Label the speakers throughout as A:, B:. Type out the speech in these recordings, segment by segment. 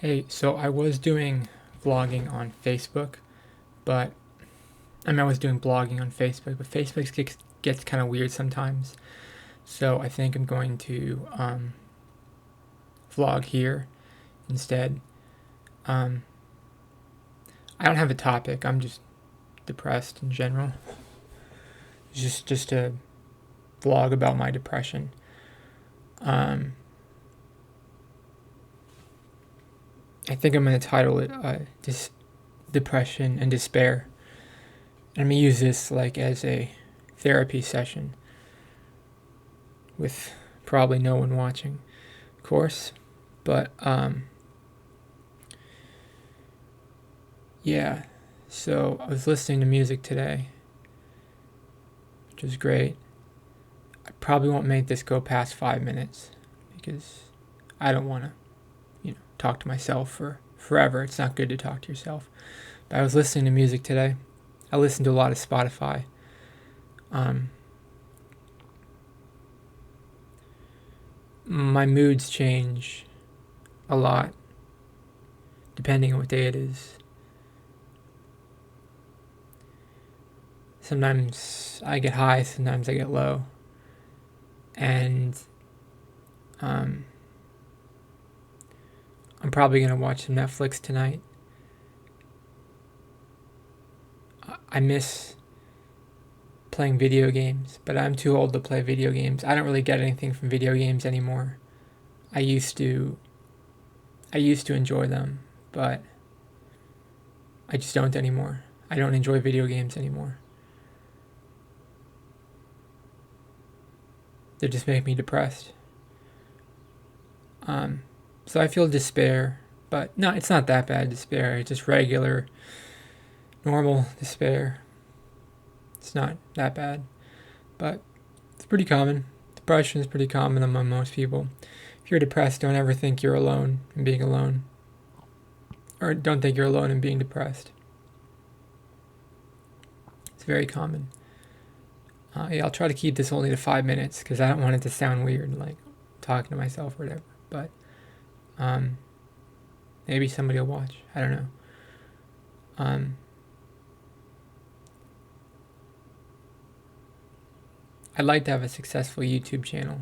A: Hey, so I was doing vlogging on Facebook, but I was doing blogging on Facebook, but Facebook gets kind of weird sometimes. So I think I'm going to vlog here instead. Um, I don't have a topic. I'm just depressed in general. It's just a vlog about my depression. Um, I think I'm going to title it "Depression and Despair." And I'm gonna use this like as a therapy session with probably no one watching, of course. But yeah. So I was listening to music today, which was great. I probably won't make this go past 5 minutes because I don't want to, talk to myself for forever. It's not good to talk to yourself. But I was listening to music today. I listened to a lot of Spotify. Um, my moods change a lot depending on what day it is. Sometimes I get high, sometimes I get low. And um, I'm probably going to watch some Netflix tonight. I miss playing video games, but I'm too old to play video games. I don't really get anything from video games anymore. I used to enjoy them, but I just don't anymore. I don't enjoy video games anymore. They just make me depressed. So I feel despair, but no, it's not that bad despair. It's just regular, normal despair. It's not that bad, but it's pretty common. Depression is pretty common among most people. If you're depressed, don't ever think you're alone in being alone, or don't think you're alone in being depressed. It's very common. Yeah, I'll try to keep this only to 5 minutes because I don't want it to sound weird, like talking to myself or whatever. But um, maybe somebody will watch. I don't know. Um, I'd like to have a successful YouTube channel,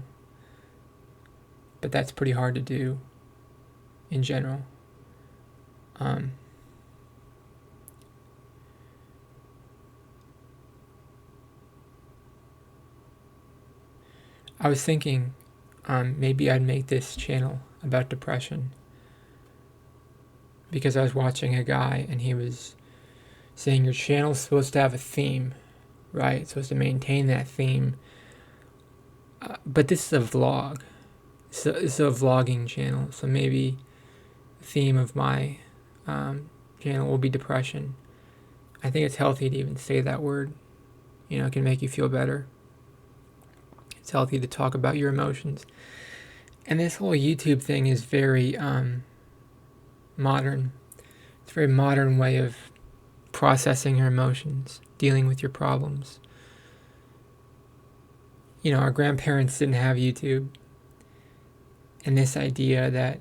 A: but that's pretty hard to do in general. Um, I was thinking maybe I'd make this channel about depression because I was watching a guy and he was saying your channel's supposed to have a theme, right? It's supposed to maintain that theme. But this is a vlog. It's a vlogging channel, so maybe the theme of my channel will be depression. I think it's healthy to even say that word. It can make you feel better. It's healthy to talk about your emotions. And this whole YouTube thing is very modern. It's a very modern way of processing your emotions, dealing with your problems. Our grandparents didn't have YouTube. And this idea that,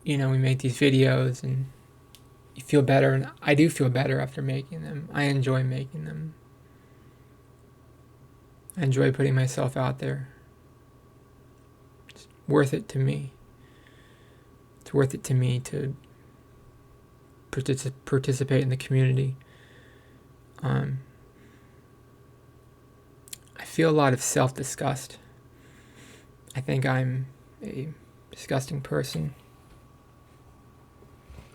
A: we make these videos and you feel better. And I do feel better after making them. I enjoy making them. I enjoy putting myself out there. It's worth it to me. It's worth it to me to participate in the community. I feel a lot of self-disgust. I think I'm a disgusting person.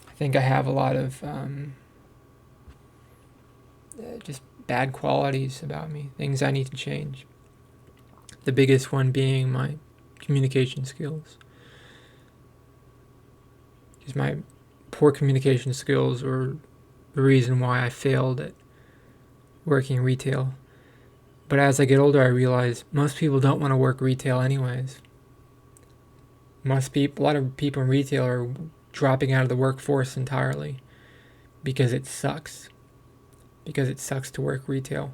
A: I think I have a lot of just bad qualities about me, things I need to change. The biggest one being my communication skills. Because my poor communication skills were the reason why I failed at working retail. But as I get older, I realize most people don't want to work retail anyways. A lot of people in retail are dropping out of the workforce entirely because it sucks. Because it sucks to work retail.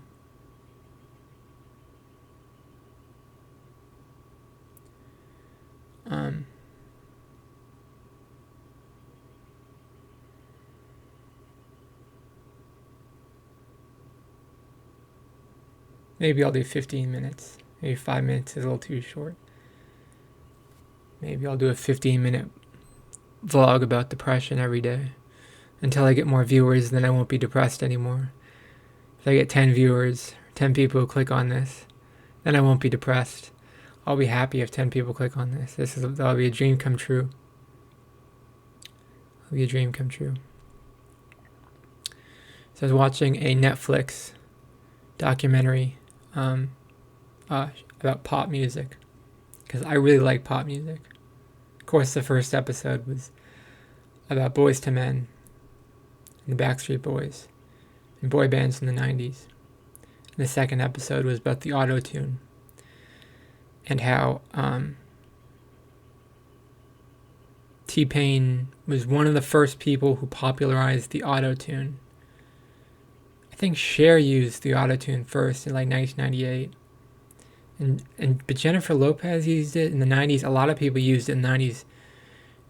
A: Maybe I'll do 15 minutes. Maybe 5 minutes is a little too short. Maybe I'll do a 15-minute vlog about depression every day. Until I get more viewers, then I won't be depressed anymore. If I get 10 viewers, 10 people who click on this, then I won't be depressed. I'll be happy if 10 people click on this. That'll be a dream come true. It'll be a dream come true. So I was watching a Netflix documentary about pop music, because I really like pop music. Of course, the first episode was about Boyz II Men and the Backstreet Boys and boy bands in the 90s. And the second episode was about the auto-tune and how T-Pain was one of the first people who popularized the auto-tune. I think Cher used the auto-tune first in like 1998. But Jennifer Lopez used it in the 90s. A lot of people used it in the 90s.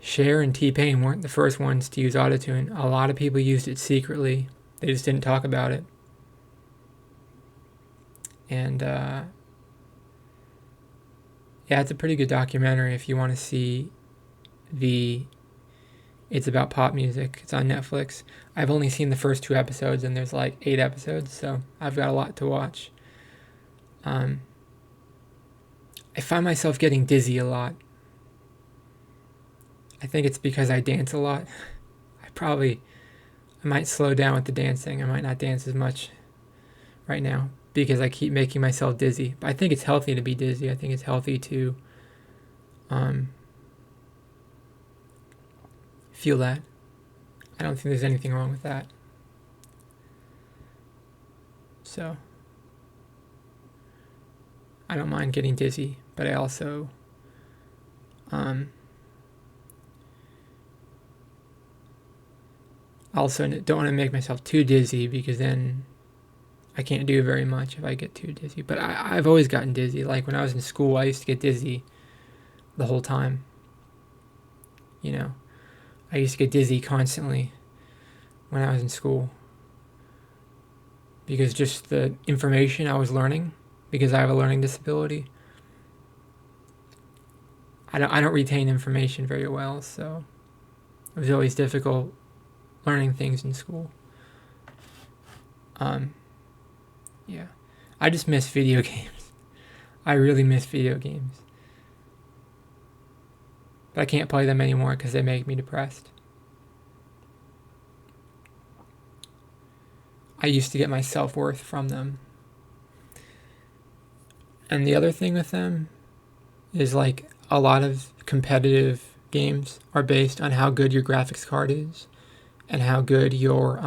A: Cher and T-Pain weren't the first ones to use autotune. A lot of people used it secretly. They just didn't talk about it. And yeah, it's a pretty good documentary if you want to see it's about pop music. It's on Netflix. I've only seen the first 2 episodes, and there's like 8 episodes, so I've got a lot to watch. I find myself getting dizzy a lot. I think it's because I dance a lot. I might slow down with the dancing. I might not dance as much right now because I keep making myself dizzy. But I think it's healthy to be dizzy. I think it's healthy to feel that. I don't think there's anything wrong with that. So I don't mind getting dizzy, but I also don't want to make myself too dizzy, because then I can't do very much if I get too dizzy. But I've always gotten dizzy. Like when I was in school, I used to get dizzy the whole time. You know, I used to get dizzy constantly when I was in school, because just the information I was learning, because I have a learning disability, I don't retain information very well, so it was always difficult learning things in school. Yeah. I just miss video games. I really miss video games. But I can't play them anymore because they make me depressed. I used to get my self-worth from them. And the other thing with them is, like, a lot of competitive games are based on how good your graphics card is and how good your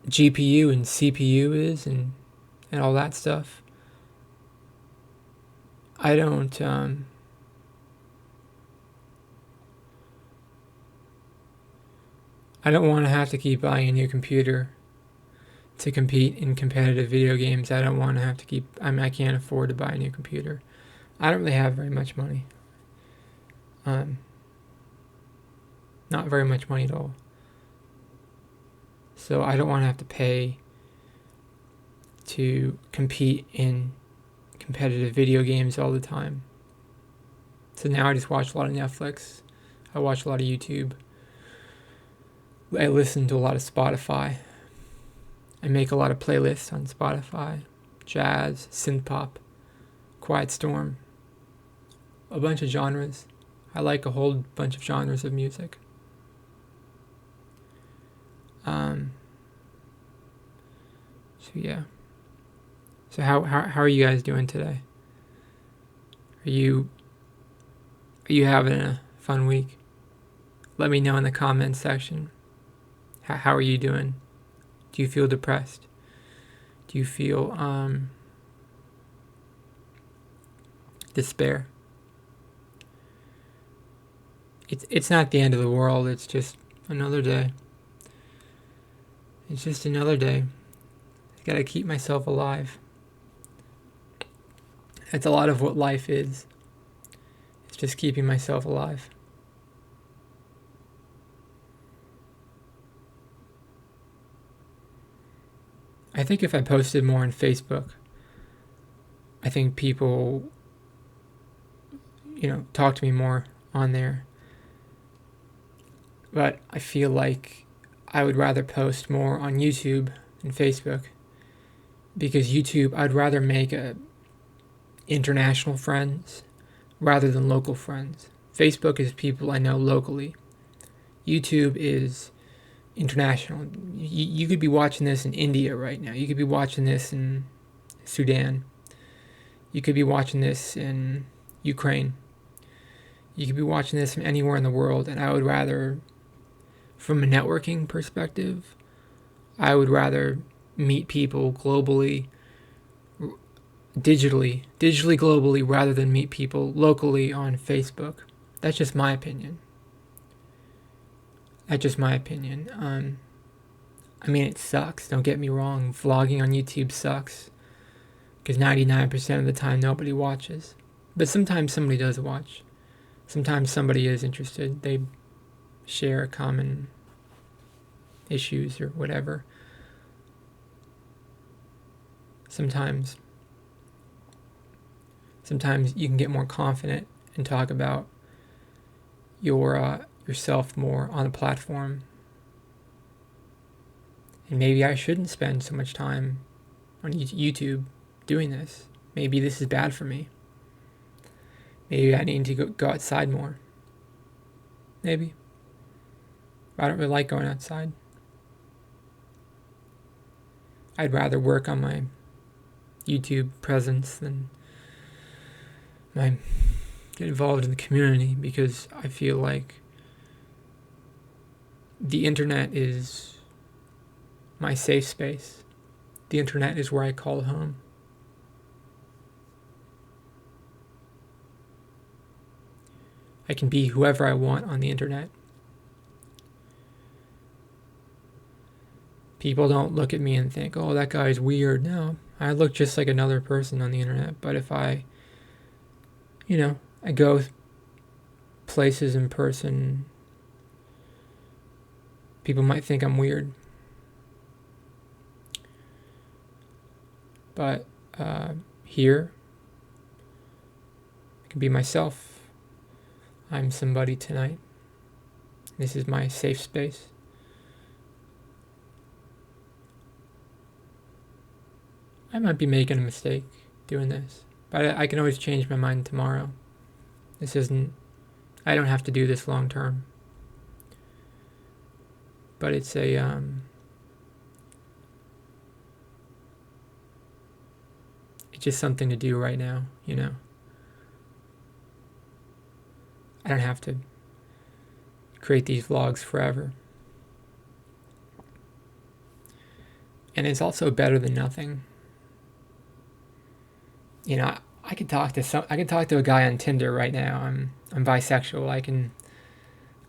A: GPU and CPU is, and all that stuff. I don't want to have to keep buying a new computer to compete in competitive video games. I don't want to have to I can't afford to buy a new computer. I don't really have very much money. Not very much money at all. So I don't want to have to pay to compete in competitive video games all the time. So now I just watch a lot of Netflix. I watch a lot of YouTube. I listen to a lot of Spotify. I make a lot of playlists on Spotify. Jazz, synth pop, quiet storm. A bunch of genres. I like a whole bunch of genres of music. So yeah. So how are you guys doing today? Are you having a fun week? Let me know in the comments section. How are you doing? Do you feel depressed? Do you feel despair? It's not the end of the world. It's just another day. It's just another day. I gotta keep myself alive. That's a lot of what life is. It's just keeping myself alive. I think if I posted more on Facebook, I think people, talk to me more on there. But I feel like I would rather post more on YouTube than Facebook, because YouTube, I'd rather make international friends rather than local friends. Facebook is people I know locally. YouTube is international. You could be watching this in India right now. You could be watching this in Sudan. You could be watching this in Ukraine. You could be watching this from anywhere in the world, and I would rather, from a networking perspective, I would rather meet people globally, digitally globally, rather than meet people locally on Facebook. That's just my opinion. I mean, it sucks. Don't get me wrong. Vlogging on YouTube sucks, because 99% of the time nobody watches. But sometimes somebody does watch. Sometimes somebody is interested. They share common issues or whatever. Sometimes you can get more confident and talk about yourself more on a platform. And maybe I shouldn't spend so much time on YouTube doing this. Maybe this is bad for me. Maybe I need to go outside more. Maybe. I don't really like going outside. I'd rather work on my YouTube presence than get involved in the community, because I feel like the internet is my safe space. The internet is where I call home. I can be whoever I want on the internet. People don't look at me and think, oh, that guy's weird. No, I look just like another person on the internet. But if I go places in person, people might think I'm weird. But here, I can be myself. I'm somebody tonight. This is my safe space. I might be making a mistake doing this, but I can always change my mind tomorrow. I don't have to do this long term. But it's it's just something to do right now, I don't have to create these vlogs forever. And it's also better than nothing. I could talk to a guy on Tinder right now. I'm bisexual.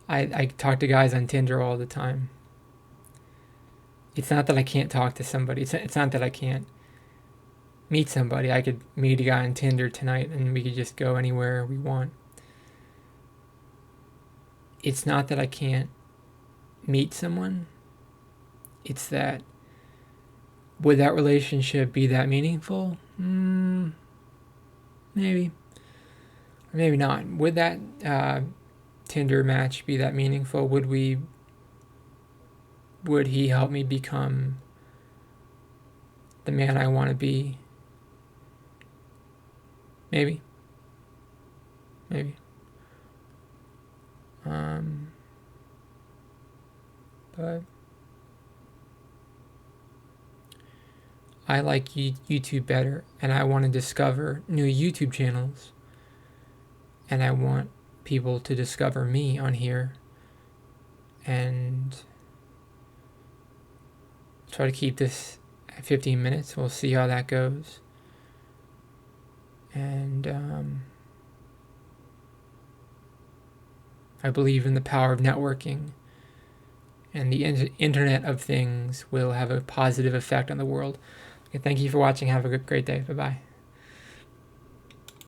A: I talk to guys on Tinder all the time. It's not that I can't talk to somebody. It's not that I can't meet somebody. I could meet a guy on Tinder tonight and we could just go anywhere we want. It's not that I can't meet someone. It's that, would that relationship be that meaningful? Maybe. Or maybe not. Would that Tinder match be that meaningful? Would he help me become the man I want to be? Maybe. But I like YouTube better, and I want to discover new YouTube channels, and I want people to discover me on here, and try to keep this at 15 minutes. We'll see how that goes. And I believe in the power of networking, and the Internet of Things will have a positive effect on the world. Okay, thank you for watching. Have a great day. Bye-bye.